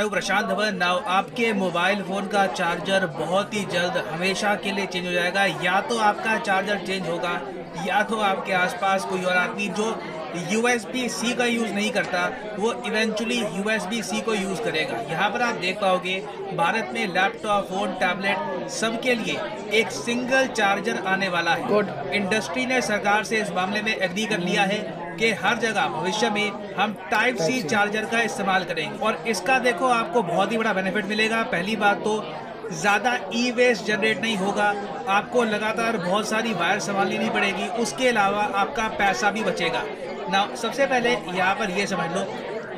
हूँ प्रशांत धवन। नाउ आपके mobile phone का चार्जर बहुत ही जल्द हमेशा के लिए चेंज हो जाएगा। या तो आपका चार्जर चेंज होगा या तो आपके आसपास कोई और आदमी जो USB-C का यूज़ नहीं करता वो इवेंचुअली USB-C को यूज़ करेगा। यहाँ पर आप देख पाओगे भारत में लैपटॉप, फ़ोन, टैबलेट सबके लिए एक सिंगल चार्जर आने वाला है। इंडस्ट्री ने सरकार से इस मामले में एग्री कर लिया है कि हर जगह भविष्य में हम टाइप सी चार्जर का इस्तेमाल करेंगे और इसका देखो आपको बहुत ही बड़ा बेनिफिट मिलेगा। पहली बात तो ज़्यादा ई वेस्ट जनरेट नहीं होगा, आपको लगातार बहुत सारी वायर संभालनी नहीं पड़ेगी, उसके अलावा आपका पैसा भी बचेगा ना। सबसे पहले यहाँ पर ये समझ लो,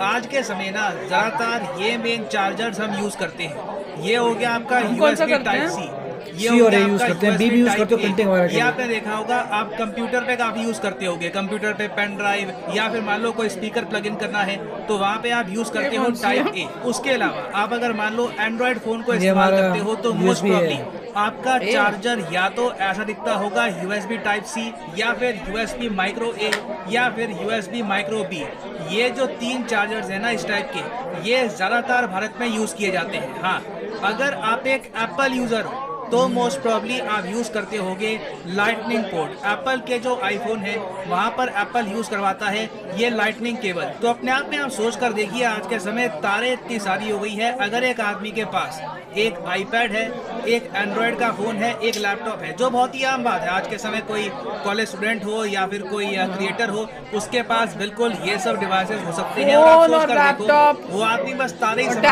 आज के समय ना ज़्यादातर ये मेन चार्जर्स हम यूज़ करते हैं। ये हो गया आपका USB टाइप सी, ये हो गया आपका USB टाइप ए। ये आपने देखा होगा, आप कंप्यूटर पे काफी यूज करते होगे, कंप्यूटर पे पेन ड्राइव या फिर मान लो कोई स्पीकर प्लग इन करना है तो वहाँ पे आप यूज करते हो टाइप ए। उसके अलावा आप अगर मान लो एंड्रॉइड फोन को इस्तेमाल करते हो तो मोस्ट प्रॉब्ली आपका चार्जर या तो ऐसा दिखता होगा USB टाइप सी या फिर USB माइक्रो ए या फिर USB माइक्रो बी। ये जो 3 चार्जर्स है ना इस टाइप के, ये ज्यादातर भारत में यूज किए जाते हैं। हाँ, अगर आप एक एप्पल यूजर हो तो मोस्ट प्रॉब्ली आप यूज करते होगे लाइटनिंग पोर्ट। एप्पल के जो आईफोन है वहां पर एप्पल यूज करवाता है ये लाइटनिंग केबल। तो अपने आप में आप सोच कर देखिए, आज के समय तारे इतनी सारी हो गई है, अगर एक आदमी के पास एक आईपैड है, एक एंड्रॉयड का फोन है, एक लैपटॉप है, जो बहुत ही आम बात है आज के समय, कोई कॉलेज स्टूडेंट हो या फिर कोई क्रिएटर हो, उसके पास बिल्कुल ये सब डिवाइसेस हो सकते हैं। और आप सोच कर देखो, वो आदमी बस तारे ही समझ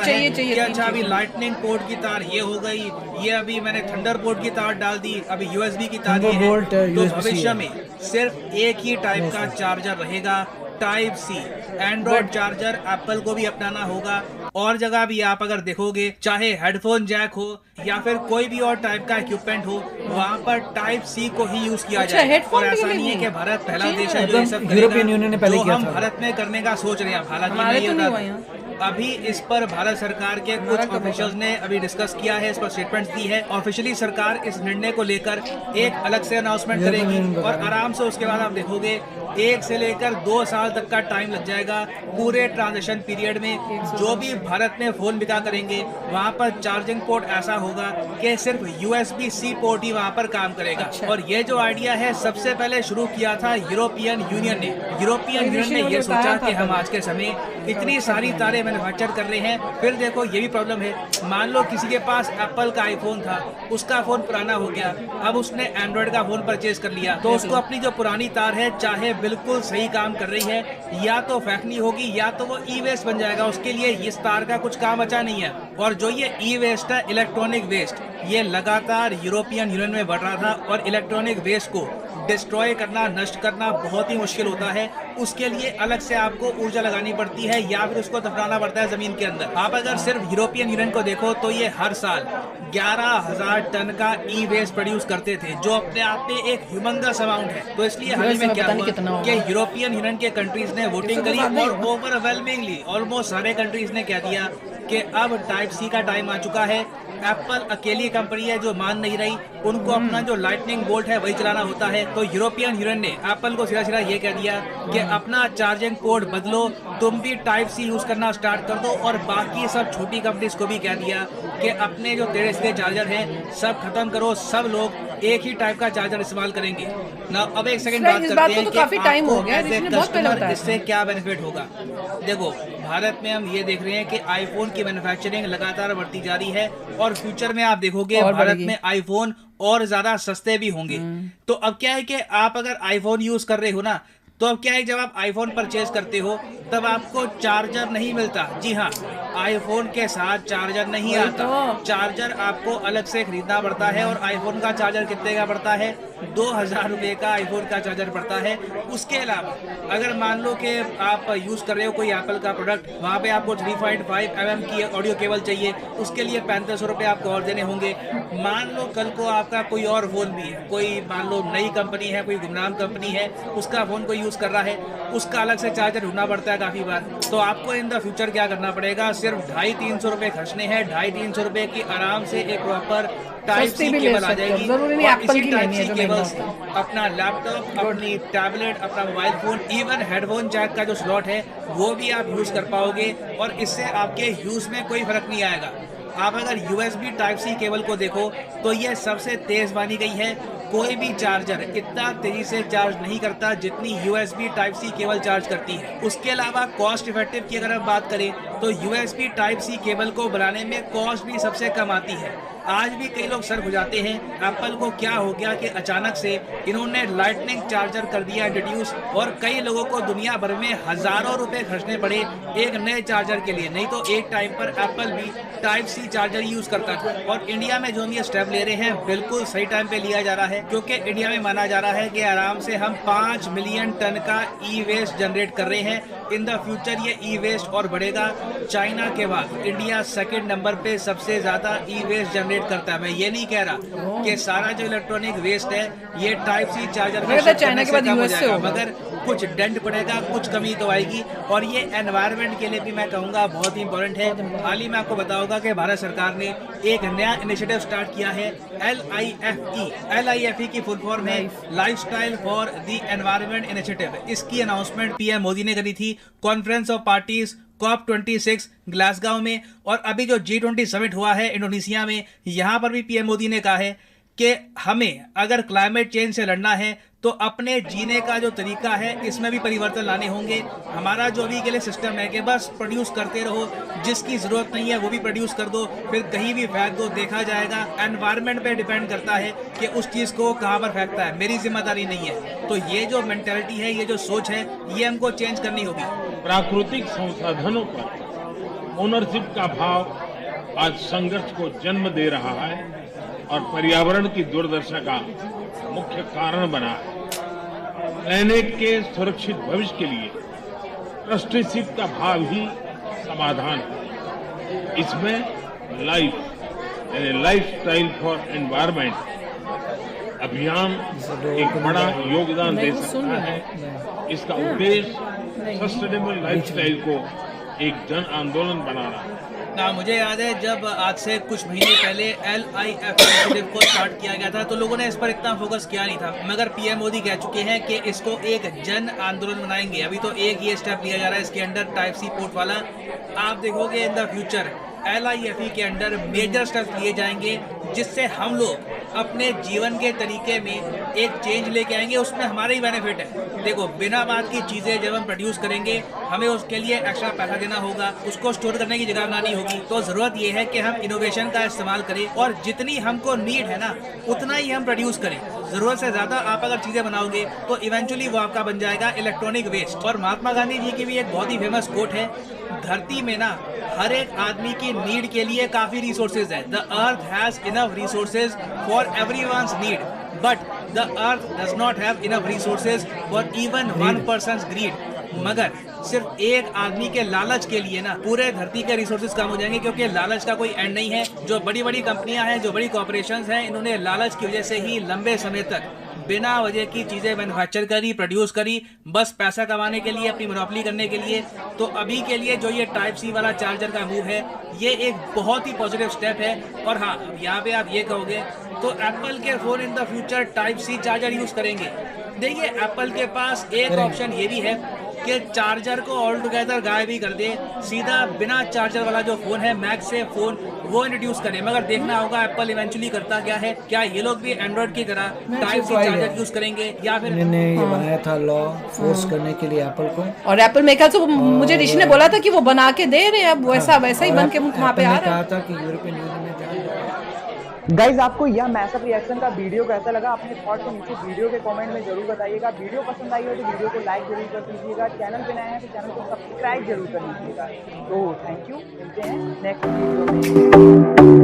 है कि अच्छा अभी लाइटनिंग पोर्ट की तार ये हो गई, ये अभी मैंने थंडरबोल्ट की तार डाल दी, अभी USB की तार ये है। तो भविष्य में सिर्फ एक ही टाइप का चार्जर रहेगा, type C. Android charger Apple को भी अपनाना होगा। और जगह भी आप अगर देखोगे, चाहे हेडफोन जैक हो या फिर कोई भी और टाइप का इक्विपमेंट हो, वहाँ पर टाइप सी को ही यूज किया जाए। और ऐसा नहीं है कि भारत पहला देश है जो ये सब करेगा, जो हम भारत में करने का सोच रहे हैं। हालांकि अभी इस पर भारत सरकार के कुछ ऑफिशियल्स ने अभी डिस्कस किया है, इस पर स्टेटमेंट दी है। ऑफिशियली सरकार इस निर्णय को लेकर एक अलग से अनाउंसमेंट करेगी और आराम से उसके बाद आप देखोगे 1 से लेकर 2 साल तक का टाइम लग जाएगा। पूरे ट्रांजिशन पीरियड में जो भी भारत में फोन बिका करेंगे वहाँ पर चार्जिंग पोर्ट ऐसा होगा कि सिर्फ USB-C पोर्ट ही वहाँ पर काम करेगा। और ये जो आइडिया है सबसे पहले शुरू किया था यूरोपियन यूनियन ने। यूरोपियन यूनियन ने ये सोचा कि हम आज के समय इतनी सारी तारें मैन्युफैक्चर कर रहे हैं, फिर देखो ये भी प्रॉब्लम है। मान लो किसी के पास एप्पल का आईफोन था, उसका फोन पुराना हो गया, अब उसने एंड्रॉइड का फोन परचेज कर लिया, तो उसको अपनी जो पुरानी तार है, चाहे बिल्कुल सही काम कर रही है, या तो फेंकनी होगी या तो वो ई वेस्ट बन जाएगा। उसके लिए इस तार का कुछ काम बचा नहीं है। और जो ये ई वेस्ट है, इलेक्ट्रॉनिक वेस्ट, ये लगातार यूरोपियन यूनियन में बढ़ रहा था और इलेक्ट्रॉनिक वेस्ट को डिस्ट्रॉय करना, नष्ट करना बहुत ही मुश्किल होता है। उसके लिए अलग से आपको ऊर्जा लगानी पड़ती है या फिर उसको दफनाना पड़ता है जमीन के अंदर। आप अगर सिर्फ यूरोपियन यूनियन को देखो तो ये हर साल 11,000 टन का ई वेस्ट प्रोड्यूस करते थे, जो अपने आप में एक ह्यूमंगस अमाउंट है। तो इसलिए हाल ही में क्या हुआ कि यूरोपियन यूनियन के कंट्रीज ने वोटिंग करी और ओवरवेलमिंगली ऑलमोस्ट सारे कंट्रीज ने कह दिया कि अब टाइप सी का टाइम आ चुका है। एप्पल अकेली कंपनी है जो मान नहीं रही, उनको अपना जो लाइटनिंग बोल्ट है वही चलाना होता है। तो यूरोपियन यूनियन ने एप्पल को सीधा सीधा ये कह दिया कि अपना चार्जिंग पोर्ट बदलो, तुम भी टाइप सी यूज करना स्टार्ट कर दो। और बाकी सब छोटी कंपनीज को भी कह दिया कि अपने जो टेढ़े सीधे चार्जर हैं सब खत्म करो, सब लोग एक ही टाइप का चार्जर इस्तेमाल करेंगे ना। अब एक सेकंड बात करते हैं कि काफी टाइम हो गया, इससे क्या बेनिफिट होगा। देखो, भारत में हम ये देख रहे हैं कि आईफोन की मैन्युफैक्चरिंग लगातार बढ़ती जा रही है और फ्यूचर में आप देखोगे भारत में आईफोन और ज्यादा सस्ते भी होंगे। तो अब क्या है कि आप अगर आईफोन यूज कर रहे हो ना, तो अब क्या है, जब आप आईफोन परचेज करते हो तब आपको चार्जर नहीं मिलता। जी हाँ, आईफोन के साथ चार्जर नहीं आता, चार्जर आपको अलग से खरीदना पड़ता है। और आईफोन का चार्जर कितने का पड़ता है? 2,000 रुपये का आईफोन का चार्जर पड़ता है। उसके अलावा अगर मान लो कि आप यूज़ कर रहे हो कोई एप्पल का प्रोडक्ट, वहाँ पे आपको 3.5 mm की ऑडियो केबल चाहिए, उसके लिए 3500 रुपये आपको और देने होंगे। मान लो कल को आपका कोई और फ़ोन भी है, कोई मान लो नई कंपनी है, कोई गुमनाम कंपनी है, उसका फ़ोन कोई यूज़ कर रहा है, उसका अलग से चार्जर ढूंढना पड़ता है काफ़ी बार। तो आपको इन द फ्यूचर क्या करना पड़ेगा, सिर्फ 250-300 रुपए खर्चने हैं। 250-300 रुपए की आराम से एक प्रॉपर टाइप सी केबल आ जाएगी। जरूरी नहीं और एप्पल इसी की टाइप लेनी सी है जो केबल्स महंगा अपना लैपटॉप, अपनी टैबलेट, अपना mobile phone, even headphone jack का जो स्लॉट है वो भी आप यूज कर पाओगे और इससे आपके यूज में कोई फर्क नहीं आएगा। आप अगर USB टाइप सी केबल को देखो तो ये सबसे तेज मानी गई है। कोई भी चार्जर इतना तेजी से चार्ज नहीं करता जितनी USB type C cable charge करती है। उसके अलावा कॉस्ट इफेक्टिव की अगर हम बात करें तो USB टाइप सी केबल को बनाने में कॉस्ट भी सबसे कम आती है। आज भी कई लोग सर्व हो जाते हैं एप्पल को क्या हो गया कि अचानक से इन्होंने लाइटनिंग चार्जर कर दिया इंट्रोड्यूस, और कई लोगों को दुनिया भर में हजारों रुपए खर्चने पड़े एक नए चार्जर के लिए। नहीं तो एक टाइम पर एप्पल भी टाइप सी चार्जर यूज करता था। और इंडिया में जो हम ये स्टेप ले रहे हैं बिल्कुल सही टाइम पे लिया जा रहा है, क्योंकि इंडिया में माना जा रहा है कि आराम से हम 5 मिलियन टन का ई वेस्ट जनरेट कर रहे हैं। इन द फ्यूचर ये ई वेस्ट और बढ़ेगा। चाइना के बाद इंडिया सेकंड नंबर पे सबसे ज्यादा ई वेस्ट जनरेट करता है। मैं ये नहीं कह रहा कि सारा जो इलेक्ट्रॉनिक वेस्ट है ये टाइप सी चार्जर चाइना के बाद यूएस से होगा, मगर कुछ डेंट पड़ेगा, कुछ कमी तो आएगी। और ये एनवायरनमेंट के लिए भी मैं कहूँगा बहुत ही इंपॉर्टेंट है। हाल ही में आपको बताऊंगा कि भारत सरकार ने एक नया इनिशिएटिव स्टार्ट किया है LIFE। LIFE की फुल फॉर्म है lifestyle for the environment initiative. इसकी अनाउंसमेंट PM मोदी ने करी थी conference of parties COP26 Glasgow में। और अभी जो G20 समिट हुआ है इंडोनेशिया में, यहाँ पर भी PM मोदी ने कहा है कि हमें अगर क्लाइमेट चेंज से लड़ना है तो अपने जीने का जो तरीका है इसमें भी परिवर्तन लाने होंगे। हमारा जो अभी के लिए सिस्टम है कि बस प्रोड्यूस करते रहो, जिसकी जरूरत नहीं है वो भी प्रोड्यूस कर दो, फिर कहीं भी फेंक दो, देखा जाएगा। एनवायरनमेंट पे डिपेंड करता है कि उस चीज को कहाँ पर फेंकता है, मेरी जिम्मेदारी नहीं है। तो ये जो मेंटेलिटी है, ये जो सोच है, ये हमको चेंज करनी होगी। प्राकृतिक संसाधनों पर ओनरशिप का भाव आज संघर्ष को जन्म दे रहा है और पर्यावरण की दुर्दशा का मुख्य कारण बना है। प्लेनेट के सुरक्षित भविष्य के लिए ट्रस्टीशिप का भाव ही समाधान है। इसमें लाइफ यानी लाइफस्टाइल फॉर एनवायरनमेंट अभियान एक बड़ा योगदान दे सकता है। इसका उद्देश्य सस्टेनेबल लाइफस्टाइल को एक जन आंदोलन बनाना है। मुझे याद है जब आज से कुछ महीने पहले LIFE इनिशिएटिव को स्टार्ट किया गया था तो लोगों ने इस पर इतना फोकस किया नहीं था, मगर PM मोदी कह चुके हैं कि इसको एक जन आंदोलन बनाएंगे। अभी तो एक ये स्टेप लिया जा रहा है इसके अंडर टाइप सी पोर्ट वाला। आप देखोगे इन द फ्यूचर LIFE के अंडर मेजर स्टेप्स लिए जाएंगे जिससे हम लोग अपने जीवन के तरीके में एक चेंज लेके आएंगे। उसमें हमारा ही बेनिफिट है। देखो, बिना बात की चीज़ें जब हम प्रोड्यूस करेंगे हमें उसके लिए एक्स्ट्रा पैसा देना होगा, उसको स्टोर करने की जगह बनानी होगी। तो ज़रूरत ये है कि हम इनोवेशन का इस्तेमाल करें और जितनी हमको नीड है ना उतना ही हम प्रोड्यूस करें। ज़रूरत से ज़्यादा आप अगर चीज़ें बनाओगे तो इवेंचुअली वो आपका बन जाएगा इलेक्ट्रॉनिक वेस्ट। और महात्मा गांधी जी की भी एक बहुत ही फेमस कोट है, धरती में ना हर एक आदमी की नीड के लिए काफ़ी रिसोर्सेज है। The earth has enough resources for everyone's need, but the earth does not have enough resources for even one person's greed. मगर सिर्फ एक आदमी के लालच के लिए ना पूरे धरती के रिसोर्सेज कम हो जाएंगे, क्योंकि लालच का कोई एंड नहीं है। जो बड़ी बड़ी कंपनियां हैं, जो बड़ी कॉर्पोरेशंस हैं, इन्होंने लालच की वजह से ही लंबे समय तक बिना वजह की चीजें मैन्युफैक्चर करी, प्रोड्यूस करी, बस पैसा कमाने के लिए, अपनी मोनोपोली करने के लिए। तो अभी के लिए जो ये टाइप सी वाला चार्जर का मूव है, ये एक बहुत ही पॉजिटिव स्टेप है। और हाँ, यहाँ पे आप ये कहोगे तो एप्पल के phone in the future type C charger use करेंगे। देखिए, एप्पल के पास एक ऑप्शन ये भी है कि चार्जर को ऑल टुगेदर गायब ही कर दे, सीधा बिना चार्जर वाला जो फोन है मैक्स से फोन वो इंट्रोड्यूस करें। मगर देखना होगा एप्पल इवेंचुअली करता क्या है, क्या ये लोग भी एंड्रॉइड की तरह टाइप सी चार्जर यूज करेंगे या फिर मैंने ये बनाया था लॉ फोर्स करने के लिए एप्पल को। और एप्पल मेकर तो मुझे ऋषि ने बोला था कि वो बना के दे रहे हैं, अब वैसा ही बन के वहाँ पे आ रहा है। कहा था कि यूरोपियन यूनियन में गाइज, आपको यह मैशअप रिएक्शन का वीडियो कैसा लगा? अपने थॉट को नीचे वीडियो के कमेंट में जरूर बताइएगा। वीडियो पसंद आई हो तो वीडियो को लाइक जरूर कर दीजिएगा। चैनल पे नए हैं तो चैनल को सब्सक्राइब जरूर कर लीजिएगा। तो थैंक यू, मिलते हैं नेक्स्ट वीडियो में।